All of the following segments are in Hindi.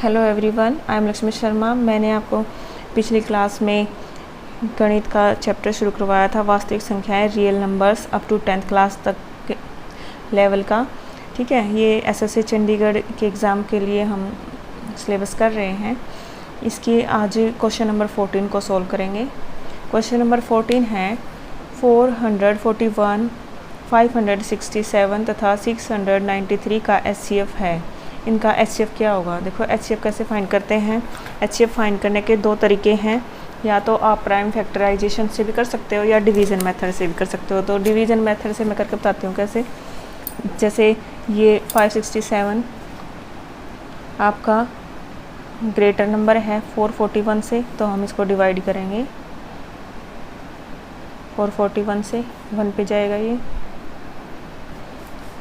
Hello everyone, I am Lakshmi Sharma. मैंने आपको पिछली क्लास में गणित का चैप्टर शुरू करवाया था, वास्तविक संख्याएं, real numbers up to 10th class तक के लेवल का। ठीक है, ये एसएससी चंडीगढ़ के एग्ज़ाम के लिए हम सिलेबस कर रहे हैं। इसकी आज क्वेश्चन नंबर 14 को सॉल्व करेंगे। क्वेश्चन नंबर 14 है 441, 567 तथा 693 का एचसीएफ है। इनका एचसीएफ क्या होगा? देखो, एचसीएफ कैसे फाइंड करते हैं। एचसीएफ फाइंड करने के दो तरीके हैं, या तो आप प्राइम फैक्टराइजेशन से भी कर सकते हो या डिवीज़न मेथड से भी कर सकते हो। तो डिवीज़न मेथड से मैं करके बताती हूँ कैसे। जैसे ये 567 आपका ग्रेटर नंबर है 441 से, तो हम इसको डिवाइड करेंगे 441 से, 1 पे जाएगा ये।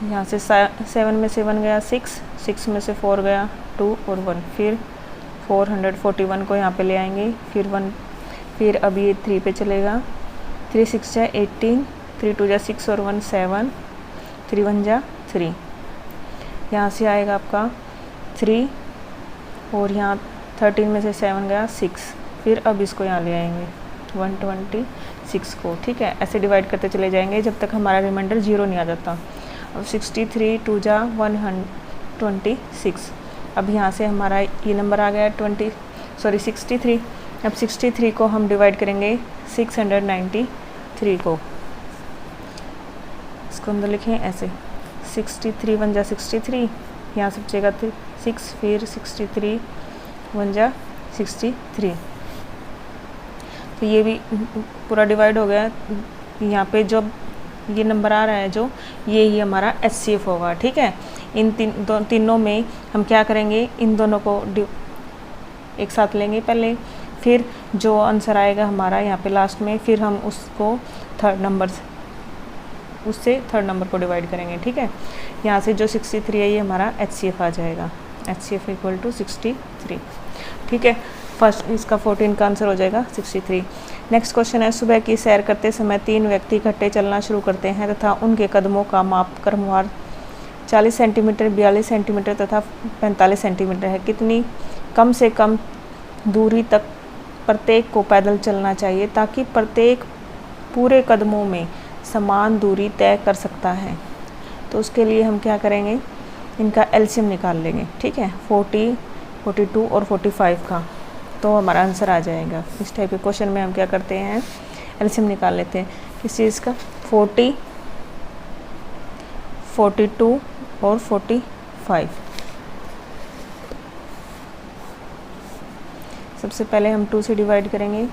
यहाँ से 7 में से 1 गया 6 में से 4 गया 2 और 1। फिर 441 को यहाँ पे ले आएंगे, फिर 1, फिर अब ये 3 पे चलेगा। 3 6 जा 18, 3 2 जा 6 और 1 7, 3 1 जा 3। यहाँ से आएगा आपका 3 और यहाँ 13 में से 7 गया 6। फिर अब इसको यहाँ ले आएंगे 126 को। ठीक है, ऐसे डिवाइड करते चले जाएंगे जब तक हमारा रिमाइंडर 0 नहीं आ जाता। अब 63 2 जा 126। अब यहाँ से हमारा ये नंबर आ गया 63। अब 63 को हम डिवाइड करेंगे 693 को। इसको अंदर लिखें ऐसे, 63 1 जा 63, यहाँ से बचेगा 6, फिर 63 1 जा 63। तो ये भी पूरा डिवाइड हो गया। यहाँ पे जो ये नंबर आ रहा है जो, ये ही हमारा एचसीएफ होगा। ठीक है, इन तीनों में हम क्या करेंगे, इन दोनों को एक साथ लेंगे पहले, फिर जो आंसर आएगा हमारा यहाँ पे लास्ट में, फिर हम उसको थर्ड नंबर को डिवाइड करेंगे। ठीक है, यहाँ से जो 63 है ये हमारा एचसीएफ आ जाएगा, एचसीएफ इक्वल टू 63। ठीक है, फर्स्ट इसका 14 का आंसर हो जाएगा 63। नेक्स्ट क्वेश्चन है, सुबह की सैर करते समय 3 व्यक्ति इकट्ठे चलना शुरू करते हैं तथा उनके कदमों का माप क्रमवार 40 सेंटीमीटर, 42 सेंटीमीटर तथा 45 सेंटीमीटर है। कितनी कम से कम दूरी तक प्रत्येक को पैदल चलना चाहिए ताकि प्रत्येक पूरे कदमों में समान दूरी तय कर सकता है? तो उसके लिए हम क्या करेंगे, इनका एलसीएम निकाल लेंगे। ठीक है, 40, 42 और 45 का, तो हमारा आंसर आ जाएगा। इस टाइप के क्वेश्चन में हम क्या करते हैं, एलसीएम निकाल लेते हैं। किस चीज़ का? 40, 42 और 45। सबसे पहले हम 2 से डिवाइड करेंगे,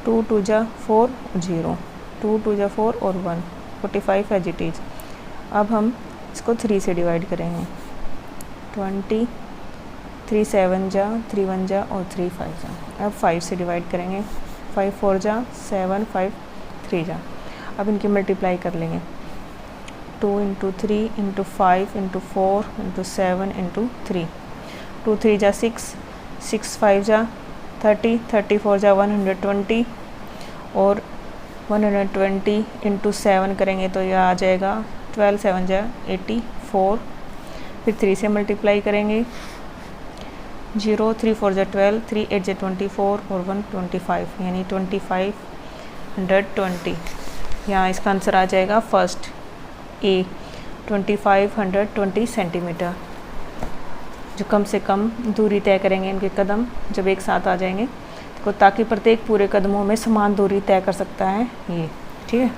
2 2 जा 4 0, 2 2 जा 4 और 1, 45 एज इट इज। अब हम इसको 3 से डिवाइड करेंगे, 20, 3 7 जा, 3 1 जा और 3 5 जा। अब 5 से डिवाइड करेंगे, 5 4 जा 7, 5 3 जा। अब इनकी मल्टीप्लाई कर लेंगे, 2 into 3 into 5 into 4 into 7 into 3। 2 3 जा 6, 6 5 जा 30, 34 जा 120 और 120 इंटू 7 करेंगे तो यह आ जाएगा 12 7 जा 84। फिर 3 से मल्टीप्लाई करेंगे, 0 3 4 जा 12, 3 8 जा 24 और 1 25, यानी 2520। यहाँ इसका आंसर आ जाएगा फर्स्ट ए, 2520 सेंटीमीटर। जो कम से कम दूरी तय करेंगे इनके कदम जब एक साथ आ जाएंगे, तो ताकि प्रत्येक पूरे कदमों में समान दूरी तय कर सकता है ये। ठीक है,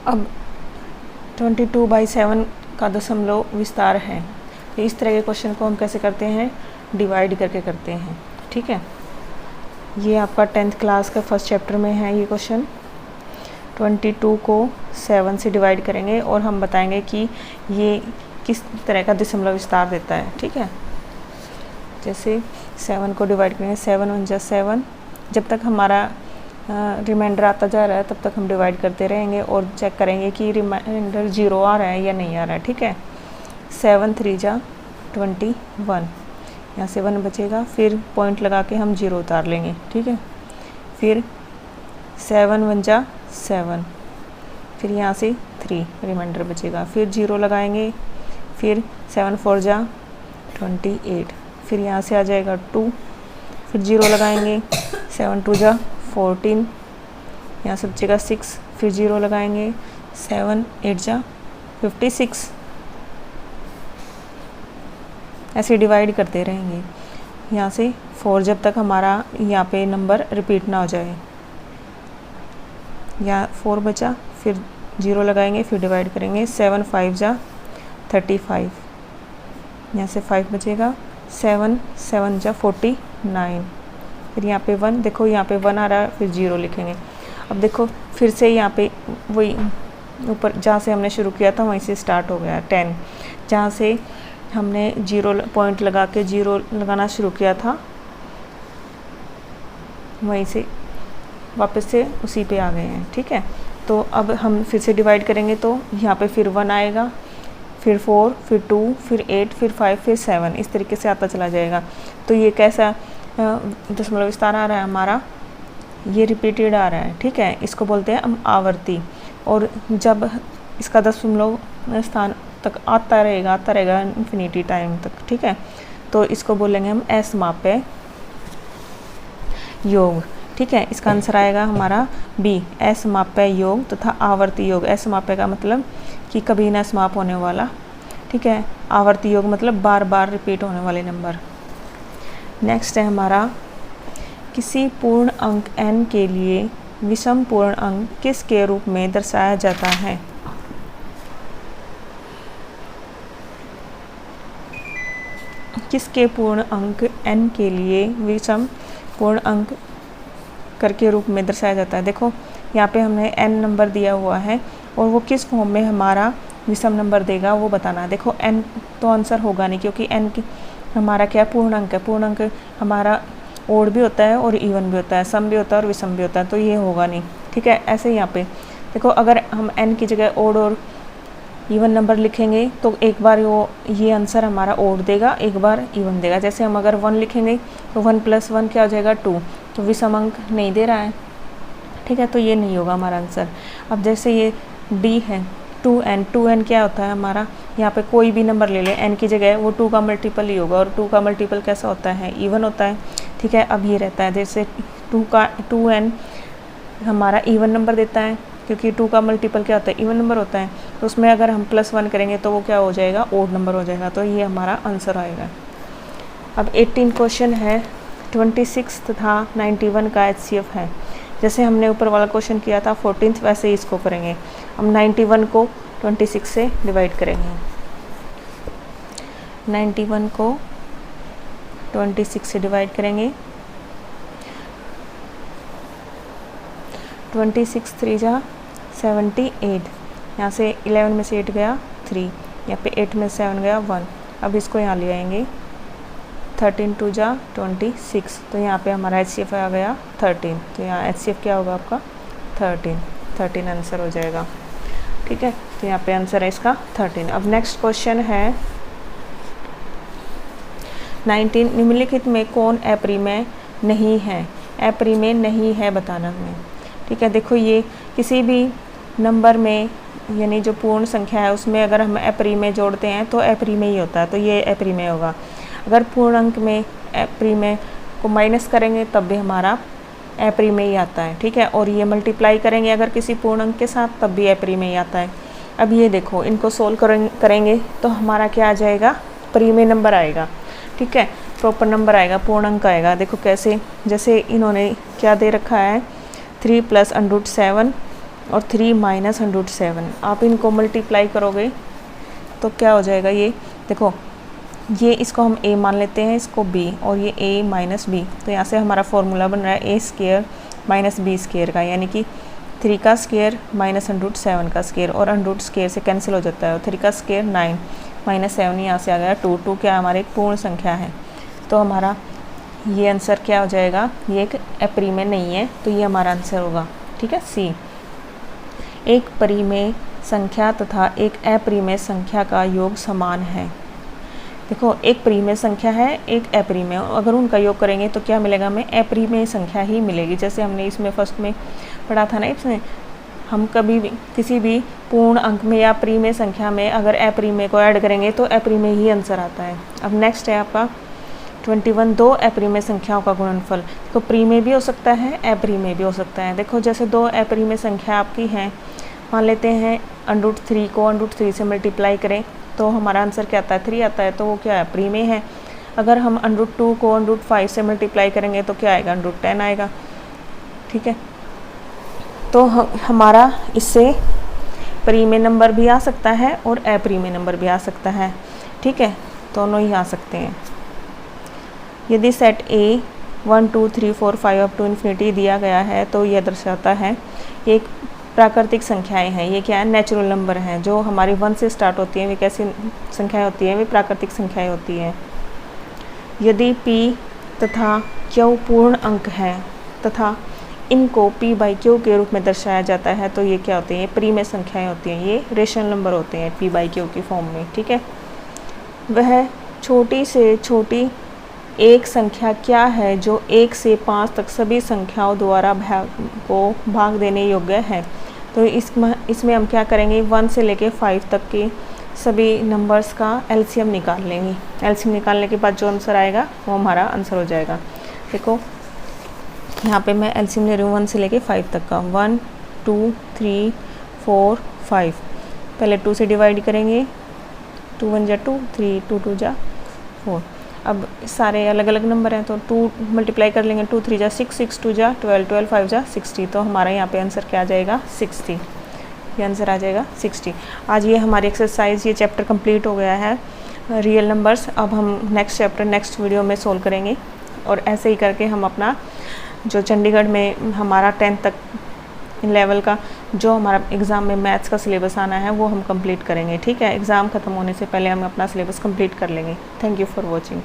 अब 22/7 का दशमलव विस्तार है। तो इस तरह के क्वेश्चन को हम कैसे करते हैं, डिवाइड करके करते हैं। ठीक है, ये आपका 10th क्लास का फर्स्ट चैप्टर में है ये क्वेश्चन। 22 को 7 से डिवाइड करेंगे और हम बताएंगे कि ये किस तरह का दशमलव विस्तार देता है। ठीक है, जैसे 7 को डिवाइड करेंगे, 7 1 जा 7, जब तक हमारा रिमाइंडर आता जा रहा है तब तक हम डिवाइड करते रहेंगे और चेक करेंगे कि रिमाइंडर 0 आ रहा है या नहीं आ रहा है। ठीक है, 7 3 जा 21, यहाँ से 1 बचेगा, फिर पॉइंट लगा के हम 0 उतार लेंगे। ठीक है, फिर 7 1 जा 7, फिर यहाँ से 3 रिमाइंडर बचेगा, फिर 0 लगाएंगे, फिर 7 4 जा 28, फिर यहाँ से आ जाएगा 2, फिर 0 लगाएंगे, 7 2 जा 14, यहाँ से बचेगा 6, फिर 0 लगाएंगे, 7 8 जा 56। ऐसे डिवाइड करते रहेंगे यहाँ से 4 जब तक हमारा यहाँ पे नंबर रिपीट ना हो जाए। यहाँ 4 बचा, फिर 0 लगाएंगे, फिर डिवाइड करेंगे, 7 5 जा 35, यहाँ से 5 बचेगा, 7 7 जा 49, फिर यहाँ पे 1, देखो यहाँ पे 1 आ रहा है, फिर 0 लिखेंगे। अब देखो फिर से यहाँ पे वही ऊपर जहाँ से हमने शुरू किया था वहीं से स्टार्ट हो गया 10, जहाँ से हमने 0 पॉइंट लगा के 0 लगाना शुरू किया था वहीं से वापस से उसी पे आ गए हैं। ठीक है, तो अब हम फिर से डिवाइड करेंगे तो यहाँ पे फिर 1 आएगा, फिर 4, फिर 2, फिर 8, फिर 5, फिर 7, इस तरीके से आता चला जाएगा। तो ये कैसा दशमलव विस्तार आ रहा है हमारा, ये रिपीटेड आ रहा है। ठीक है, इसको बोलते हैं हम आवर्ती। और जब इसका दशमलव स्थान तक आता रहेगा इन्फिनिटी टाइम तक। ठीक है, तो इसको बोलेंगे हम असमाप्य योग। ठीक है, इसका आंसर आएगा हमारा बी, असमाप्य योग तथा आवर्ती योग। असमाप्य का मतलब कि कभी ना समाप्त होने वाला। ठीक है, आवर्ती योग मतलब बार बार रिपीट होने वाले नंबर। नेक्स्ट है हमारा, किसी पूर्ण अंक n के लिए विषम पूर्ण अंक किसके रूप में दर्शाया जाता है? किसके पूर्ण अंक n के लिए विषम पूर्ण अंक करके रूप में दर्शाया जाता है? देखो यहाँ पे हमने n नंबर दिया हुआ है और वो किस फॉर्म में हमारा विषम नंबर देगा वो बताना। देखो n तो आंसर होगा नहीं, क्योंकि n हमारा क्या पूर्ण अंक है। पूर्ण अंक हमारा ओड भी होता है और इवन भी होता है, सम भी होता है और विषम भी होता है, तो ये होगा नहीं। ठीक है, ऐसे ही यहाँ पे देखो अगर हम n की जगह ओड और इवन नंबर लिखेंगे तो एक बार ये आंसर हमारा ओड देगा, एक बार इवन देगा। जैसे हम अगर 1 लिखेंगे तो 1 + 1 क्या हो जाएगा 2, तो विषम अंक नहीं दे रहा है। ठीक है, तो ये नहीं होगा हमारा आंसर। अब जैसे ये डी है 2n क्या होता है हमारा, यहाँ पे कोई भी नंबर ले लें n की जगह, वो 2 का मल्टीपल ही होगा, और 2 का मल्टीपल कैसा होता है, इवन होता है। ठीक है, अब ये रहता है जैसे 2n हमारा इवन नंबर देता है, क्योंकि 2 का मल्टीपल क्या होता है, इवन नंबर होता है। तो उसमें अगर हम +1 करेंगे तो वो क्या हो जाएगा, ओड नंबर हो जाएगा। तो ये हमारा आंसर आएगा। अब 18 क्वेश्चन है, 26 तथा 91 का HCF है। जैसे हमने ऊपर वाला क्वेश्चन किया था 14th, वैसे ही इसको करेंगे। हम 91 को 26 से डिवाइड करेंगे। 91 को 26 से डिवाइड करेंगे। 26 3 जा 78, यहाँ से 11 में से 8 गया 3, यहाँ पे 8 में 7 गया 1। अब इसको यहाँ ले आएंगे, 13 2 जा 26, तो यहाँ पे हमारा HCF आ गया 13। तो यहाँ HCF क्या होगा आपका 13 आंसर हो जाएगा। ठीक है, तो यहाँ पे आंसर है इसका 13। अब नेक्स्ट क्वेश्चन है 19, निम्नलिखित में कौन अपरिमेय नहीं है? अपरिमेय नहीं है बताना हमें। ठीक है, देखो ये किसी भी नंबर में यानी जो पूर्ण संख्या है उसमें अगर हम अपरिमेय जोड़ते हैं तो अपरिमेय ही होता है, तो ये अपरिमेय होगा। अगर पूर्ण अंक में अपरिमेय को माइनस करेंगे तब भी हमारा अपरिमेय ही आता है। ठीक है, और ये मल्टीप्लाई करेंगे अगर किसी पूर्ण अंक के साथ तब भी अपरिमेय ही आता है। अब ये देखो इनको सोल्व करेंगे तो हमारा क्या आ जाएगा, परिमेय नंबर आएगा। ठीक है, प्रॉपर नंबर आएगा, पूर्ण अंक आएगा। देखो कैसे, जैसे इन्होंने क्या दे रखा है 3 + √7 और 3 - √7। आप इनको मल्टीप्लाई करोगे तो क्या हो जाएगा, ये देखो ये इसको हम a मान लेते हैं, इसको b, और ये a - b। तो यहाँ से हमारा फॉर्मूला बन रहा है a² - b² का, यानी कि 3 का स्क्वायर - √7 का स्क्वायर, और √² से कैंसिल हो जाता है। और 3 का स्क्वायर 9 - 7 यहाँ से आ गया 2 क्या हमारे एक पूर्ण संख्या है। तो हमारा ये आंसर क्या हो जाएगा, ये एक अपरिमेय नहीं है, तो ये हमारा आंसर होगा। ठीक है, सी। एक परिमेय संख्या तथा एक अपरिमेय संख्या का योग समान है। देखो एक परिमेय संख्या है, एक अपरिमेय, अगर उनका योग करेंगे तो क्या मिलेगा हमें, अपरिमेय संख्या ही मिलेगी। जैसे हमने इसमें फर्स्ट में पढ़ा था ना, इसमें हम कभी भी किसी भी पूर्ण अंक में या परिमेय संख्या में अगर अपरिमेय को ऐड करेंगे तो अपरिमेय ही आंसर आता है। अब नेक्स्ट है आपका 21 दो अपरिमेय संख्याओं का गुणनफल। तो परिमेय भी हो सकता है, अपरिमेय भी हो सकता है। देखो जैसे दो अपरिमेय संख्या आपकी हैं, मान लेते हैं √3 को √3 से मल्टीप्लाई करें तो हमारा आंसर क्या आता है, 3 आता है, तो वो क्या है, परिमेय है। अगर हम √2 को √5 से मल्टीप्लाई करेंगे तो क्या आएगा, √10 आएगा। ठीक है, तो हमारा इससे परिमेय नंबर भी आ सकता है और अपरिमेय नंबर भी आ सकता है। ठीक है, दोनों ही आ सकते हैं। यदि set A 1 2 3 4 5 up to infinity दिया गया है तो यह दर्शाता है ये एक प्राकृतिक संख्याएं हैं। ये क्या है, नेचुरल नंबर हैं। जो हमारी 1 से स्टार्ट होती हैं वे कैसी संख्याएं होती हैं, वे प्राकृतिक संख्याएं होती हैं। यदि P तथा Q पूर्ण अंक हैं तथा इनको P/Q के रूप में दर्शाया जाता है तो ये क्या होते हैं, ये परिमेय संख्याएं होती हैं। ये रेशनल नंबर होते हैं P/Q की फॉर्म में। ठीक है, वह छोटी से छोटी एक संख्या क्या है जो 1 से 5 तक सभी संख्याओं द्वारा भाग देने योग्य है। तो इसमें हम क्या करेंगे, 1 से लेके 5 तक के सभी नंबर्स का एलसीएम निकाल लेंगे। एलसीएम निकालने के बाद जो आंसर आएगा वो हमारा आंसर हो जाएगा। देखो यहाँ पे मैं एलसीएम ले रही हूँ 1 से लेके 5 तक का। 1 2 3 4 5, पहले 2 से डिवाइड करेंगे, 2 1 जा 2, 3 2 2 जा 4। अब सारे अलग अलग नंबर हैं तो 2 मल्टीप्लाई कर लेंगे, 2 3 जा 6, 6 2 जा 12, 12 5 जा 60। तो हमारा यहाँ पे आंसर क्या आ जाएगा, 60। ये आंसर आ जाएगा 60। आज ये हमारी एक्सरसाइज, ये चैप्टर कंप्लीट हो गया है रियल नंबर्स। अब हम नेक्स्ट चैप्टर नेक्स्ट वीडियो में सोल्व करेंगे और ऐसे ही करके हम अपना जो चंडीगढ़ में हमारा 10th तक लेवल का जो हमारा एग्ज़ाम में मैथ्स का सिलेबस आना है वो हम कंप्लीट करेंगे। ठीक है, एग्ज़ाम ख़त्म होने से पहले हम अपना सिलेबस कंप्लीट कर लेंगे। Thank you for watching.